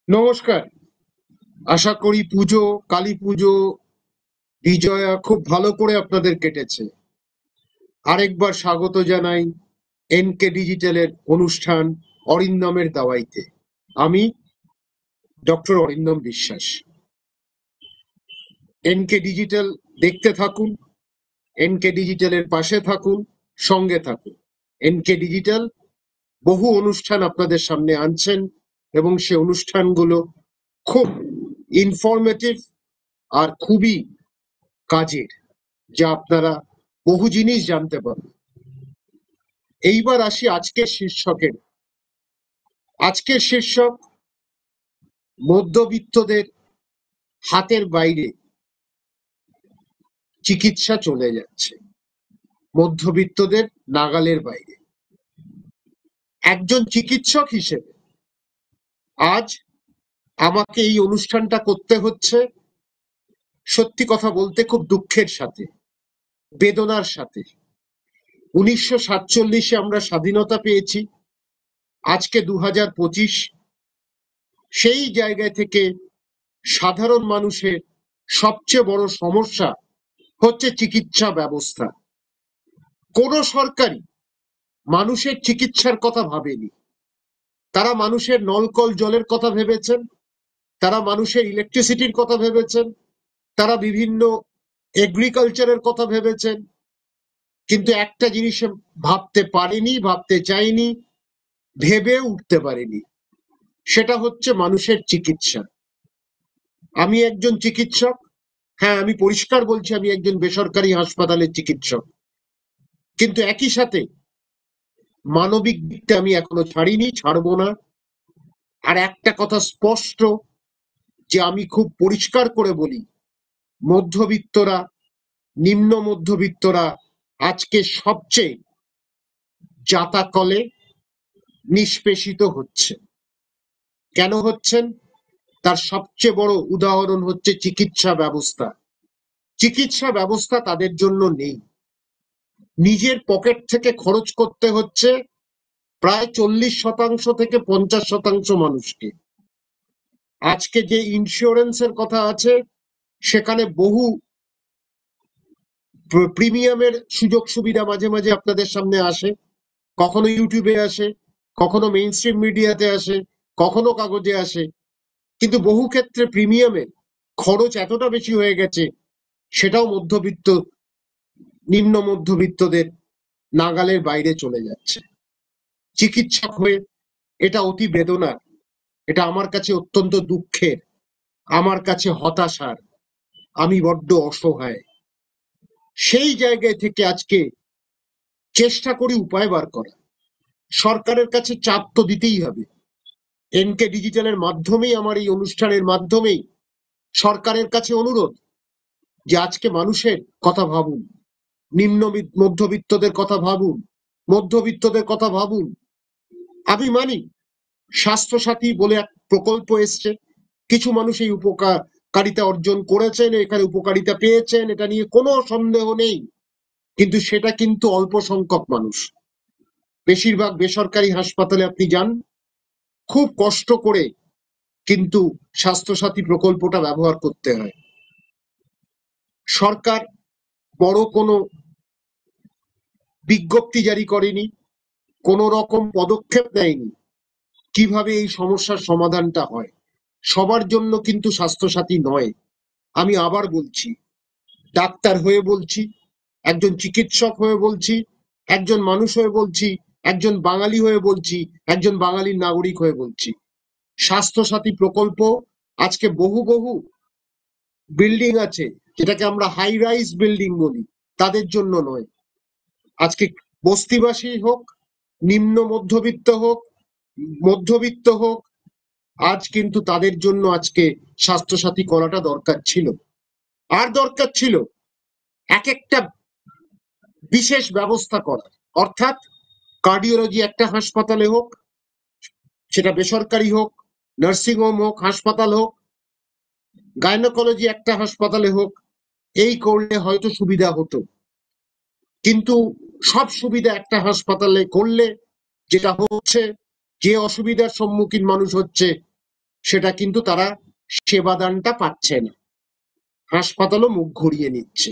নমস্কার। আশা করি পুজো, কালী পুজো, বিজয়া খুব ভালো করে আপনাদের কেটেছে। আরেকবার স্বাগত জানাই এনকে ডিজিটালের অনুষ্ঠান অরিন্দমের দাওয়াইতে। আমি ডক্টর অরিন্দম বিশ্বাস। এনকে ডিজিটাল দেখতে থাকুন, এনকে ডিজিটালের পাশে থাকুন, সঙ্গে থাকুন। এনকে ডিজিটাল বহু অনুষ্ঠান আপনাদের সামনে আনছেন এবং সে অনুষ্ঠানগুলো খুব ইনফরমেটিভ আর খুবই কাজের, যা আপনারা বহু জিনিস জানতে পারবেন। এইবার আসি আজকের শীর্ষকের। আজকের শীর্ষক মধ্যবিত্তদের হাতের বাইরে চিকিৎসা চলে যাচ্ছে, মধ্যবিত্তদের নাগালের বাইরে। একজন চিকিৎসক হিসেবে আজ আমাকে এই অনুষ্ঠানটা করতে হচ্ছে, সত্যি কথা বলতে খুব দুঃখের সাথে, বেদনার সাথে। 1947-এ আমরা স্বাধীনতা পেয়েছি, আজকে 2025। সেই জায়গা থেকে সাধারণ মানুষের সবচেয়ে বড় সমস্যা হচ্ছে চিকিৎসা ব্যবস্থা। কোন সরকারই মানুষের চিকিৎসার কথা ভাবেনি। তারা মানুষের নলকল জলের কথা ভেবেছেন, তারা মানুষের ইলেকট্রিসিটির কথা ভেবেছেন, তারা বিভিন্ন এগ্রিকালচারের কথা ভেবেছেন, কিন্তু একটা জিনিস ভাবতে পারেনি, ভাবতে চাইনি, ভেবে উঠতে পারেনি, সেটা হচ্ছে মানুষের চিকিৎসা। আমি একজন চিকিৎসক, হ্যাঁ, আমি পরিষ্কার বলছি আমি একজন বেসরকারি হাসপাতালের চিকিৎসক, কিন্তু একই সাথে মানবিক দিকটা আমি এখনো ছাড়িনি, ছাড়বো না। আর একটা কথা স্পষ্ট, যে আমি খুব পরিষ্কার করে বলি, মধ্যবিত্তরা, নিম্ন মধ্যবিত্তরা আজকে সবচেয়ে জাতাকলে নিষ্পেষিত হচ্ছে। কেন হচ্ছেন? তার সবচেয়ে বড় উদাহরণ হচ্ছে চিকিৎসা ব্যবস্থা। চিকিৎসা ব্যবস্থা তাদের জন্য নেই। নিজের পকেট থেকে খরচ করতে হচ্ছে প্রায় 40% থেকে 50% মানুষকে। আজকে যে ইন্স্যুরেন্সের কথা আছে, সেখানে বহু প্রিমিয়ামের সুযোগ সুবিধা মাঝে মাঝে আপনাদের সামনে আসে, কখনো ইউটিউবে আসে, কখনো মেইন স্ট্রিম মিডিয়াতে আসে, কখনো কাগজে আসে, কিন্তু বহু ক্ষেত্রে প্রিমিয়ামের খরচ এতটা বেশি হয়ে গেছে, সেটাও মধ্যবিত্ত, নিম্ন মধ্যবিত্তদের নাগালের বাইরে চলে যাচ্ছে। চিকিৎসক হয়ে এটা অতি বেদনার, এটা আমার কাছে অত্যন্ত দুঃখের, আমার কাছে হতাশার। আমি বড্ড অসহায়। সেই জায়গায় থেকে আজকে চেষ্টা করি উপায় বার করা। সরকারের কাছে চাপ তো দিতেই হবে। এনকে ডিজিটালের মাধ্যমেই, আমার এই অনুষ্ঠানের মাধ্যমেই সরকারের কাছে অনুরোধ, যে আজকে মানুষের কথা ভাবুন, নিম্ন মধ্যবিত্তদের কথা ভাবুন, মধ্যবিত্তদের কথা ভাবুন। আমি মানি স্বাস্থ্যসাথী বলে এক প্রকল্প এসছে, কিছু মানুষ এই উপকারিতা অর্জন করেছেন, এখানে উপকারিতা পেয়েছেন, এটা নিয়ে কোনো সন্দেহ নেই, কিন্তু সেটা কিন্তু অল্প সংখ্যক মানুষ। বেশিরভাগ বেসরকারি হাসপাতালে আপনি যান, খুব কষ্ট করে কিন্তু স্বাস্থ্যসাথী প্রকল্পটা ব্যবহার করতে হয়। সরকার বড় কোনো বিজ্ঞপ্তি জারি করেনি, কোন রকম পদক্ষেপ নেয়নি কিভাবে এই সমস্যার সমাধানটা হয়। সবার জন্য কিন্তু স্বাস্থ্যসাথী নয়। আমি আবার বলছি, ডাক্তার হয়ে বলছি, একজন চিকিৎসক হয়ে বলছি, একজন মানুষ হয়ে বলছি, একজন বাঙালি হয়ে বলছি, একজন বাঙালির নাগরিক হয়ে বলছি, স্বাস্থ্যসাথী প্রকল্প আজকে বহু বহু বিল্ডিং আছে, যেটাকে আমরা হাই রাইজ বিল্ডিং বলি, তাদের জন্য নয়। আজকে বস্তিবাসী হোক, নিম্ন মধ্যবিত্ত হোক, মধ্যবিত্ত হোক, আজ কিন্তু তাদের জন্য আজকে স্বাস্থ্যসাথী করাটা দরকার ছিল। আর দরকার ছিল এক একটা বিশেষ ব্যবস্থা করা, অর্থাৎ কার্ডিওলজি একটা হাসপাতালে হোক, সেটা বেসরকারি হোক, নার্সিং হোম হোক, হাসপাতাল হোক, গাইনোকোলজি একটা হাসপাতালে হোক, এই করলে হয়তো সুবিধা হতো। কিন্তু সব সুবিধা একটা হাসপাতালে করলে যেটা হচ্ছে, যে অসুবিধার সম্মুখীন মানুষ হচ্ছে, সেটা কিন্তু তারা সেবাদানটা পাচ্ছে না, হাসপাতালও মুখ ঘুরিয়ে নিচ্ছে।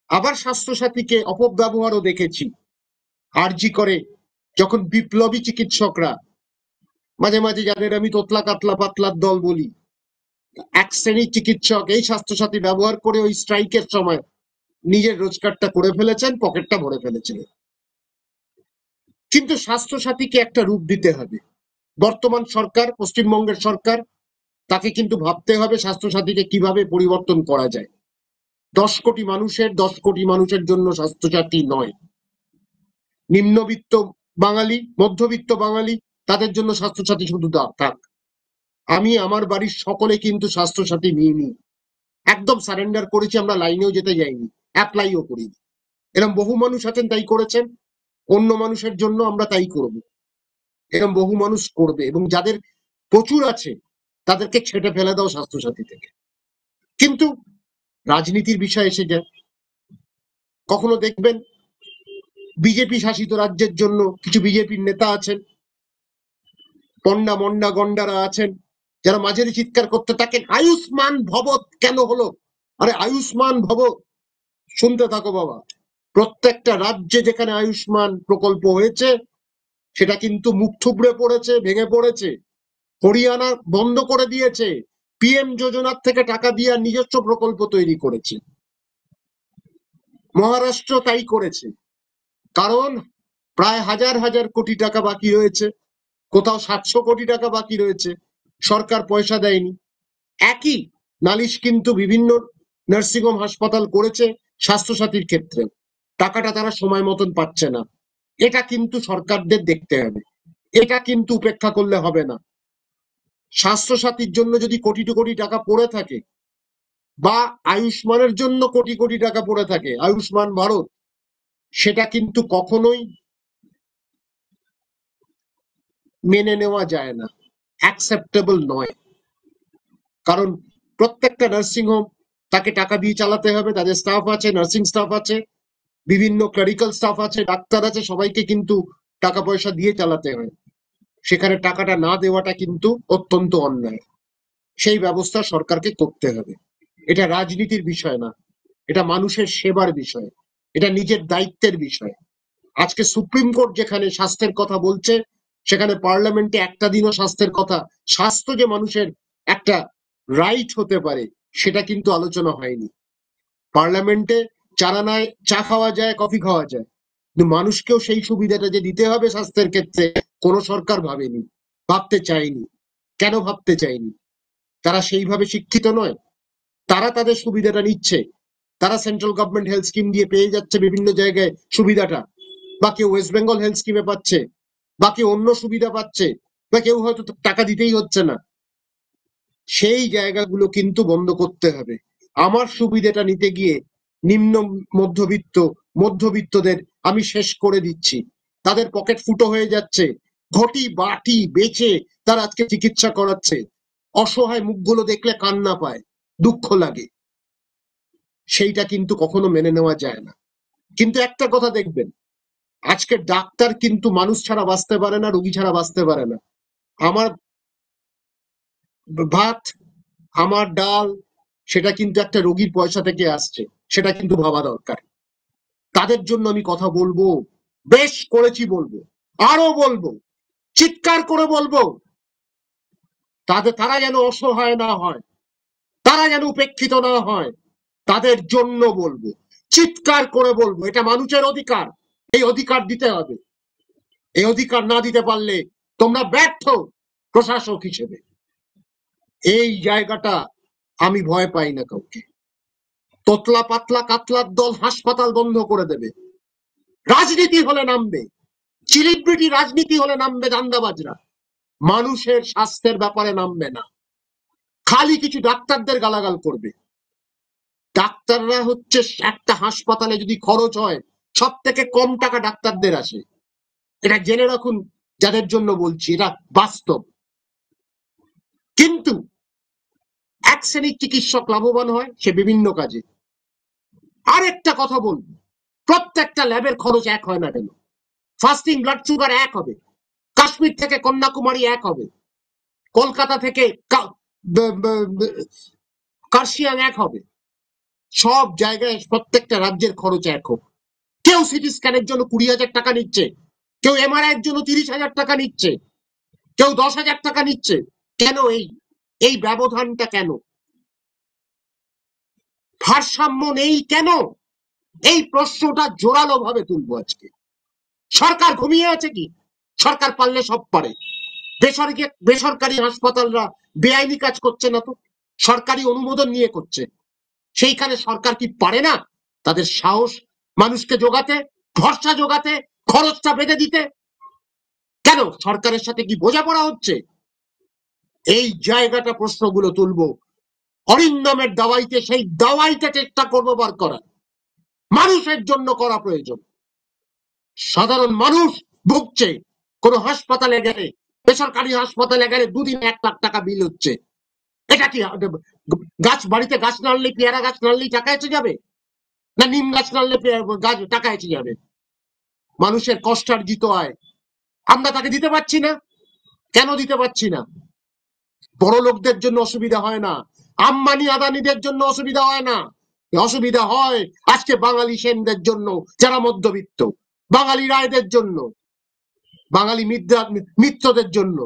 আবার স্বাস্থ্যসাথীকে অপব্যবহারও দেখেছি। আরজি করে যখন বিপ্লবী চিকিৎসকরা, মাঝে মাঝে যাদের আমি তোতলা কাতলা পাতলার দল বলি, এক শ্রেণীর চিকিৎসক এই স্বাস্থ্যসাথী ব্যবহার করে ওই স্ট্রাইকের সময় নিজের রোজগারটা করে ফেলেছেন, পকেটটা ভরে ফেলেছিলেন। কিন্তু স্বাস্থ্যসাথীকে একটা রূপ দিতে হবে। বর্তমান সরকার, পশ্চিমবঙ্গের সরকার, তাকে কিন্তু ভাবতে হবে স্বাস্থ্যসাথীকে কিভাবে পরিবর্তন করা যায়। 10 কোটি মানুষের জন্য স্বাস্থ্যসাথী নয়। নিম্নবিত্ত বাঙালি, মধ্যবিত্ত বাঙালি, তাদের জন্য স্বাস্থ্যসাথী শুধু থাক। আমি আমার বাড়ির সকলে কিন্তু স্বাস্থ্যসাথী নিইনি, একদম সারেন্ডার করেছি। আমরা লাইনেও যেতে যাইনি, অ্যাপ্লাইও করিনি। এরকম বহু মানুষ আছেন তাই করেছেন, অন্য মানুষের জন্য আমরা তাই করব, এরকম বহু মানুষ করবে। এবং যাদের প্রচুর আছে তাদেরকে ছেটে ফেলে দাও স্বাস্থ্যসাথী থেকে। কিন্তু রাজনীতির বিষয় এসে যায়, কখনো দেখবেন বিজেপি শাসিত রাজ্যের জন্য কিছু বিজেপির নেতা আছেন, পন্ডা মন্ডা গন্ডারা আছেন, যারা মাঝের চিৎকার করতে থাকেন, আয়ুষ্মান ভব কেন হলো? আরে আয়ুষ্মান ভব শুনতে থাকো বাবা। প্রত্যেকটা রাজ্যে যেখানে আয়ুষ্মান প্রকল্প হয়েছে সেটা কিন্তু মুখ থুবড়ে পড়েছে, ভেঙে পড়েছে। হরিয়ানা বন্ধ করে দিয়েছে, পিএম যোজনার থেকে টাকা দিয়ে নিজস্ব প্রকল্প তৈরি করেছে। মহারাষ্ট্র তাই করেছে, কারণ প্রায় হাজার হাজার কোটি টাকা বাকি রয়েছে, কোথাও 700 কোটি টাকা বাকি রয়েছে, সরকার পয়সা দেয়নি। একই নালিশ কিন্তু বিভিন্ন নার্সিংহোম হাসপাতাল করেছে স্বাস্থ্যসাথীর ক্ষেত্রে, টাকাটা তারা সময় মতন পাচ্ছে না। এটা কিন্তু সরকারদের দেখতে হবে, এটা কিন্তু উপেক্ষা করলে হবে না। স্বাস্থ্যসাথীর জন্য যদি কোটি কোটি টাকা পড়ে থাকে, বা আয়ুষ্মানের জন্য কোটি কোটি টাকা পড়ে থাকে, আয়ুষ্মান ভারত, সেটা কিন্তু কখনোই মেনে নেওয়া যায় না, অ্যাকসেপ্টেবল নয়। কারণ প্রত্যেকটা নার্সিংহোম তাকে টাকা দিয়ে চালাতে হবে, তাদের স্টাফ আছে, নার্সিং স্টাফ আছে, বিভিন্ন ক্লারিক্যাল স্টাফ আছে, ডাক্তার আছে, সবাইকে কিন্তু টাকা পয়সা দিয়ে চালাতে হয়। সেখানে টাকাটা না দেওয়াটা কিন্তু অত্যন্ত অন্যায়। সেই ব্যবস্থা সরকারকে করতে হবে। এটা রাজনীতির বিষয় না, এটা মানুষের সেবার বিষয়, এটা নিজের দায়িত্বের বিষয়। আজকে সুপ্রিম কোর্ট যেখানে স্বাস্থ্যের কথা বলছে, সেখানে পার্লামেন্টে একটা দিনও স্বাস্থ্যের কথা, স্বাস্থ্য যে মানুষের একটা রাইট হতে পারে, সেটা কিন্তু আলোচনা হয়নি। পার্লামেন্টে চারানায় চা খাওয়া যায়, কফি খাওয়া যায়, কিন্তু মানুষকেও সেই সুবিধাটা যে দিতে হবে স্বাস্থ্যের ক্ষেত্রে, কোন সরকার ভাবেনি, ভাবতে চায়নি। কেন ভাবতে চায়নি? তারা সেইভাবে শিক্ষিত নয়, তারা তাদের সুবিধাটা নিচ্ছে, তারা সেন্ট্রাল গভর্নমেন্ট হেলথ স্কিম দিয়ে পেয়ে যাচ্ছে বিভিন্ন জায়গায় সুবিধাটা, বা কেউ ওয়েস্ট বেঙ্গল হেলথ স্কিমে পাচ্ছে, বা কেউ অন্য সুবিধা পাচ্ছে, বা কেউ হয়তো টাকা দিতেই হচ্ছে না। সেই জায়গাগুলো কিন্তু বন্ধ করতে হবে। আমার সুবিধাটা নিতে গিয়ে নিম্ন মধ্যবিত্ত, মধ্যবিত্তদের আমি শেষ করে দিচ্ছি, তাদের পকেট ফুটো হয়ে যাচ্ছে, ঘটি বাটি বেচে তারা আজকে চিকিৎসা করাচ্ছে। অসহায় মুখগুলো দেখলে কান্না পায়, দুঃখ লাগে, সেইটা কিন্তু কখনো মেনে নেওয়া যায় না। কিন্তু একটা কথা দেখবেন, আজকে ডাক্তার কিন্তু মানুষ ছাড়া বাঁচতে পারে না, রোগী ছাড়া বাঁচতে পারে না। আমার ভাত, আমার ডাল, সেটা কিন্তু একটা রোগীর পয়সা থেকে আসছে, সেটা কিন্তু ভাবা দরকার। তাদের জন্য আমি কথা বলবো, বেশ করেছি বলবো, আরো বলবো, চিৎকার করে বলবো, তারা যেন অসহায় না হয়, তারা যেন উপেক্ষিত না হয়, তাদের জন্য বলবো, চিৎকার করে বলবো। এটা মানুষের অধিকার, এই অধিকার দিতে হবে। এই অধিকার না দিতে পারলে তোমরা ব্যর্থ প্রশাসক হিসেবে। এই জায়গাটা আমি ভয় পাই না কাউকে। তোতলা পাতলা কাতলার দল হাসপাতাল বন্ধ করে দেবে, রাজনীতি হলে নামবে, সেলিব্রিটি রাজনীতি হলে নামবে দান্দাবাজরা, মানুষের স্বাস্থ্যের ব্যাপারে নামবে না, খালি কিছু ডাক্তারদের গালাগাল করবে। ডাক্তাররা হচ্ছে, একটা হাসপাতালে যদি খরচ হয় সব থেকে কম টাকা ডাক্তারদের আসে, এটা জেনে রাখুন, যাদের জন্য বলছি, এটা বাস্তব। কিন্তু এক শ্রেণীর চিকিৎসক লাভবান হয় সে বিভিন্ন কাজে। আরেকটা কথা বলবো, প্রত্যেকটা ল্যাবের খরচ এক হয় না কেন? ফাস্টিং ব্লাড সুগার এক হবে, কাশ্মীর থেকে কন্যাকুমারী এক হবে, কলকাতা থেকে কার্শিয়াং এক হবে, সব জায়গায় প্রত্যেকটা রাজ্যের খরচ এক হোক। কেউ সিটি স্ক্যানের জন্য 20,000 টাকা নিচ্ছে, কেউ এমআরআই এর জন্য 30,000 টাকা নিচ্ছে, কেউ 10,000 টাকা নিচ্ছে। কেন এই ব্যবধানটা কেন? ভারসাম্য নেই কেন? এই প্রশ্নটা জোরালো ভাবে তুলবো আজকে। সরকার ঘুমিয়ে আছে কি? সরকার পারলে সব পারে। বেসরকারি হাসপাতালরা বেআইনি কাজ করছে না তো, সরকারি অনুমোদন নিয়ে করছে। সেইখানে সরকার কি পারে না তাদের সাহস মানুষকে জোগাতে, ভরসা জোগাতে, খরচটা বেঁধে দিতে? কেন সরকারের সাথে কি বোঝাপড়া হচ্ছে? এই জায়গাটা প্রশ্নগুলো তুলবো। অরিন্দমের দাওয়াইতে সেই দাওয়াইটা চেষ্টা করবো বার করার। মানুষের জন্য করা প্রয়োজন। সাধারণ মানুষ ভুগছে। কোন হাসপাতালে গেলে, বেসরকারি হাসপাতালে গেলে 2 দিনে 1 লাখ টাকা বিল হচ্ছে। এটা কি গাছ, বাড়িতে গাছ নাড়লে, পেয়ারা গাছ নাড়লেই টাকা এসে যাবে? না নিম গাছ নাড়লে গাছ টাকা এসে যাবে? মানুষের কষ্টার্জিত আয় আমরা তাকে দিতে পারছি না। কেন দিতে পারছি না? বড় লোকদের জন্য অসুবিধা হয় না, আম্বানি আদানিদের জন্য অসুবিধা হয় না। অসুবিধা হয় আজকে বাঙালি সেনদের জন্য, যারা মধ্যবিত্ত, বাঙালি রায়দের জন্য, বাঙালি মিত্রদের জন্য,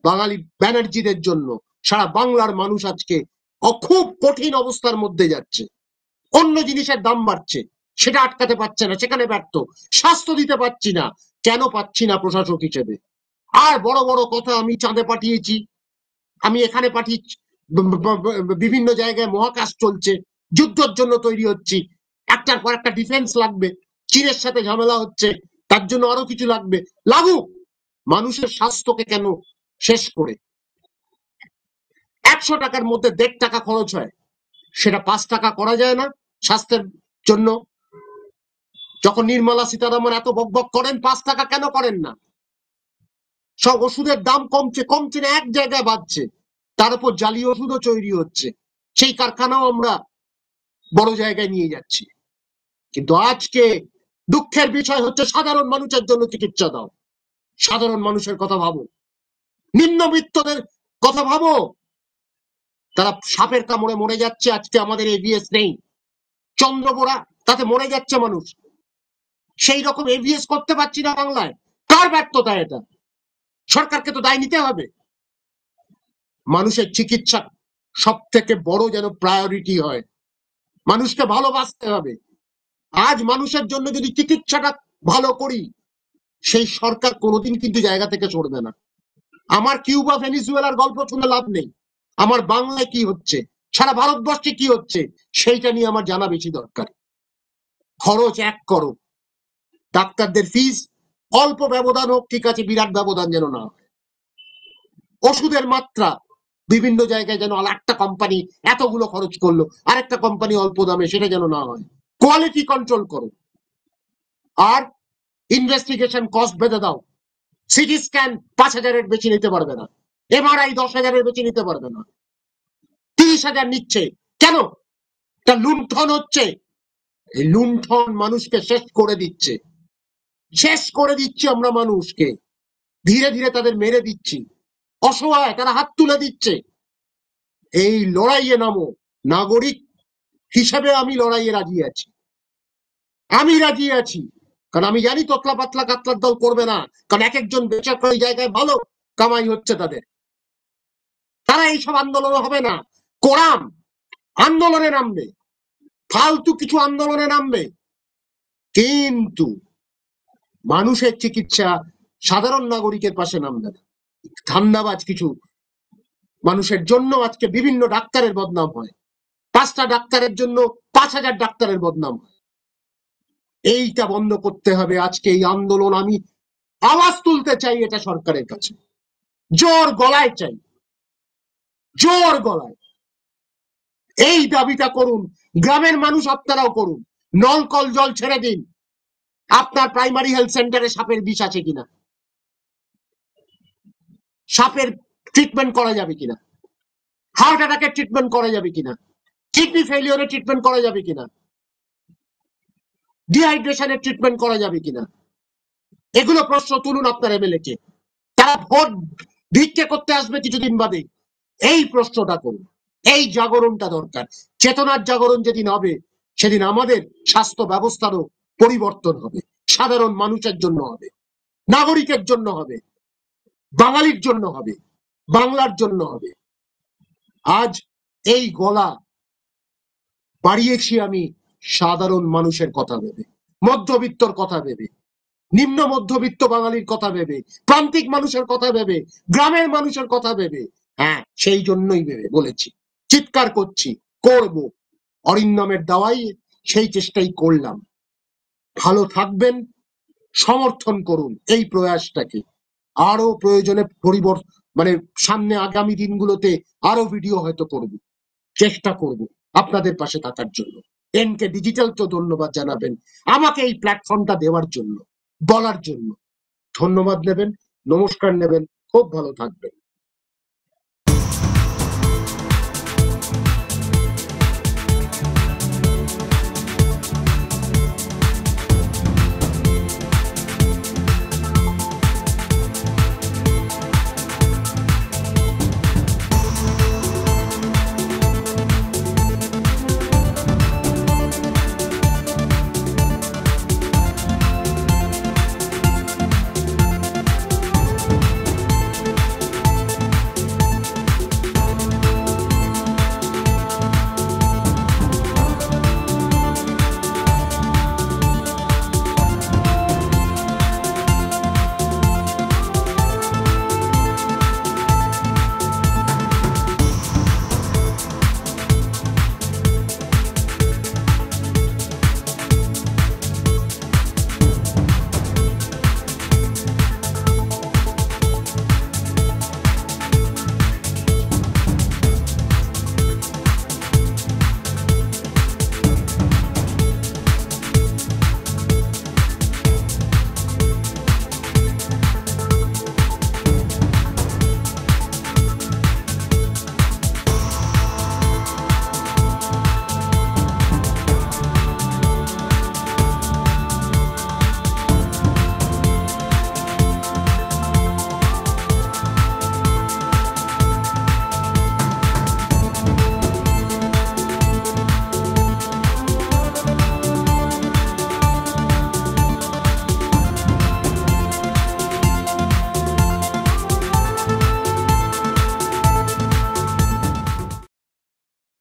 বাঙালি ব্যানার্জিদের জন্য। সারা বাংলার মানুষ আজকে খুব কঠিন অবস্থার মধ্যে যাচ্ছে। অন্য জিনিসের দাম বাড়ছে, সেটা আটকাতে পারছে না, সেখানে ব্যর্থ। স্বাস্থ্য দিতে পারছি না। কেন পাচ্ছি না প্রশাসক হিসেবে? আর বড় বড় কথা, আমি চাঁদে পাঠিয়েছি, আমি এখানে পাঠিয়েছি, বিভিন্ন জায়গায় মহাকাশ চলছে, যুদ্ধের জন্য তৈরি হচ্ছি, একটার পর একটা ডিফেন্স লাগবে, চীনের সাথে ঝামেলা হচ্ছে, তার জন্য আরো কিছু লাগবে। লাগুক, মানুষের স্বাস্থ্যকে কেন শেষ করে 100 টাকার মধ্যে 1.5 টাকা খরচ হয়, সেটা 5 টাকা করা যায় না স্বাস্থ্যের জন্য? যখন নির্মলা সীতারামন এত বকবক করেন, 5 টাকা কেন করেন না? সব ওষুধের দাম কমছে না, এক জায়গায় বাড়ছে, তার উপর জালি ওষুধও তৈরি হচ্ছে, সেই কারখানাও আমরা বড় জায়গায় নিয়ে যাচ্ছি। কিন্তু আজকে দুঃখের বিষয় হচ্ছে, সাধারণ মানুষের জন্য চিকিৎসা দাও। সাধারণ মানুষের কথা ভাবো, নিম্নবিত্তদের কথা ভাবো। তারা সাপের কামড়ে মরে যাচ্ছে। আজকে আমাদের এভিএস নেই, চন্দ্রবোড়া, তাতে মরে যাচ্ছে মানুষ। সেই রকম এভিএস করতে পারছি না বাংলায়। কার ব্যর্থতা এটা? সরকারকে তো দায় নিতে হবে। মানুষের চিকিৎসা সব থেকে বড় যেন প্রায়োরিটি হয়। মানুষকে ভালোবাসতে হবে। আজ মানুষের জন্য যদি চিকিৎসাটা ভালো করি, সেই সরকার কোনোদিন কিন্তু জায়গা থেকে সরবে না। আমার কিউবা ভেনিজুয়েলার গল্প শুনে লাভ নেই। আমার বাংলায় কি হচ্ছে, সারা ভারতবর্ষে কি হচ্ছে, সেইটা নিয়ে আমার জানা বেশি দরকার। খরচ এক করো, ডাক্তারদের ফিস অল্প ব্যবধান হোক, ঠিক আছে, বিরাট ব্যবধান যেন না হয়। ওষুধের মাত্রা বিভিন্ন জায়গায় যেন একটা কোম্পানি এতগুলো খরচ করলো, আরেকটা কোম্পানি অল্প দামে, সেটা যেন না হয়। কোয়ালিটি কন্ট্রোল করো। আর ইনভেস্টিগেশন কস্ট বেঁধে দাও। সিটি স্ক্যান 5,000-এর বেশি নিতে পারবে না, এমআরআই 10,000-এর বেশি নিতে পারবে না, 30,000 নিচ্ছে। কেন? এটা লুণ্ঠন হচ্ছে। এই লুণ্ঠন মানুষকে শেষ করে দিচ্ছে, শেষ করে দিচ্ছি আমরা মানুষকে। ধীরে ধীরে তাদের মেরে দিচ্ছি। অসহায়, তারা হাত তুলে দিচ্ছে। এই লড়াইয়ে নামো। নাগরিক হিসেবে আমি লড়াইয়ে রাজি আছি, আমি রাজি আছি। কারণ আমি জানি তোতলা পাতলা কাতলার দল করবে না। কারণ এক একজন বেসরকারি জায়গায় ভালো কামাই হচ্ছে তাদের, তারা এইসব আন্দোলন হবে না। কোরাম আন্দোলনে নামবে, ফালতু কিছু আন্দোলনে নামবে, কিন্তু মানুষের চিকিৎসা, সাধারণ নাগরিকের পাশে নামবে না। ধান্দাবাজ কিছু মানুষের জন্য আজকে বিভিন্ন ডাক্তারের বদনাম হয়। 5টা ডাক্তারের জন্য 5,000 ডাক্তারের বদনাম হয়। এইটা বন্ধ করতে হবে। আজকে এই আন্দোলন আমি আওয়াজ তুলতে চাই, এটা সরকারের কাছে জোর গলায় চাই, জোর গলায় এই দাবিটা করুন। গ্রামের মানুষ আপনারাও করুন। নল কল জল ছেড়ে দিন। আপনার প্রাইমারি হেলথ সেন্টারে সাপের বিষ আছে কিনা, সাপের ট্রিটমেন্ট করা যাবে কিনা, হার্ট অ্যাটাকের ট্রিটমেন্ট করা যাবে কিনা, কিডনি ফেলিওরের ট্রিটমেন্ট করা যাবে কিনা, ডিহাইড্রেশনের ট্রিটমেন্ট করা যাবে কিনা, এগুলো প্রশ্ন তুলুন আপনার এমএলএ কে। তারা ভোট ভিক্ষে করতে আসবে কিছুদিন বাদে, এই প্রশ্নটা করুন। এই জাগরণটা দরকার। চেতনার জাগরণ যেদিন হবে, সেদিন আমাদের স্বাস্থ্য ব্যবস্থারও পরিবর্তন হবে, সাধারণ মানুষের জন্য হবে, নাগরিকের জন্য হবে, বাঙালির জন্য হবে, বাংলার জন্য হবে। আজ এই গলা বাড়িয়েছি আমি সাধারণ মানুষের কথা ভেবে, মধ্যবিত্তর কথা ভেবে, নিম্ন মধ্যবিত্ত বাঙালির কথা ভেবে, প্রান্তিক মানুষের কথা ভেবে, গ্রামের মানুষের কথা ভেবে। হ্যাঁ, সেই জন্যই ভেবে বলেছি, চিৎকার করছি, করব। অরিন্দমের দাওয়াই সেই চেষ্টাই করলাম। ভালো থাকবেন, সমর্থন করুন এই প্রয়াসটাকে। আরো প্রয়োজনে মানে সামনে আগামী দিনগুলোতে আরো ভিডিও হয়তো করব, চেষ্টা করব আপনাদের পাশে থাকার জন্য। এনকে ডিজিটাল তো ধন্যবাদ জানাবেন আমাকে এই প্ল্যাটফর্মটা দেওয়ার জন্য, বলার জন্য। ধন্যবাদ নেবেন, নমস্কার নেবেন, খুব ভালো থাকবেন।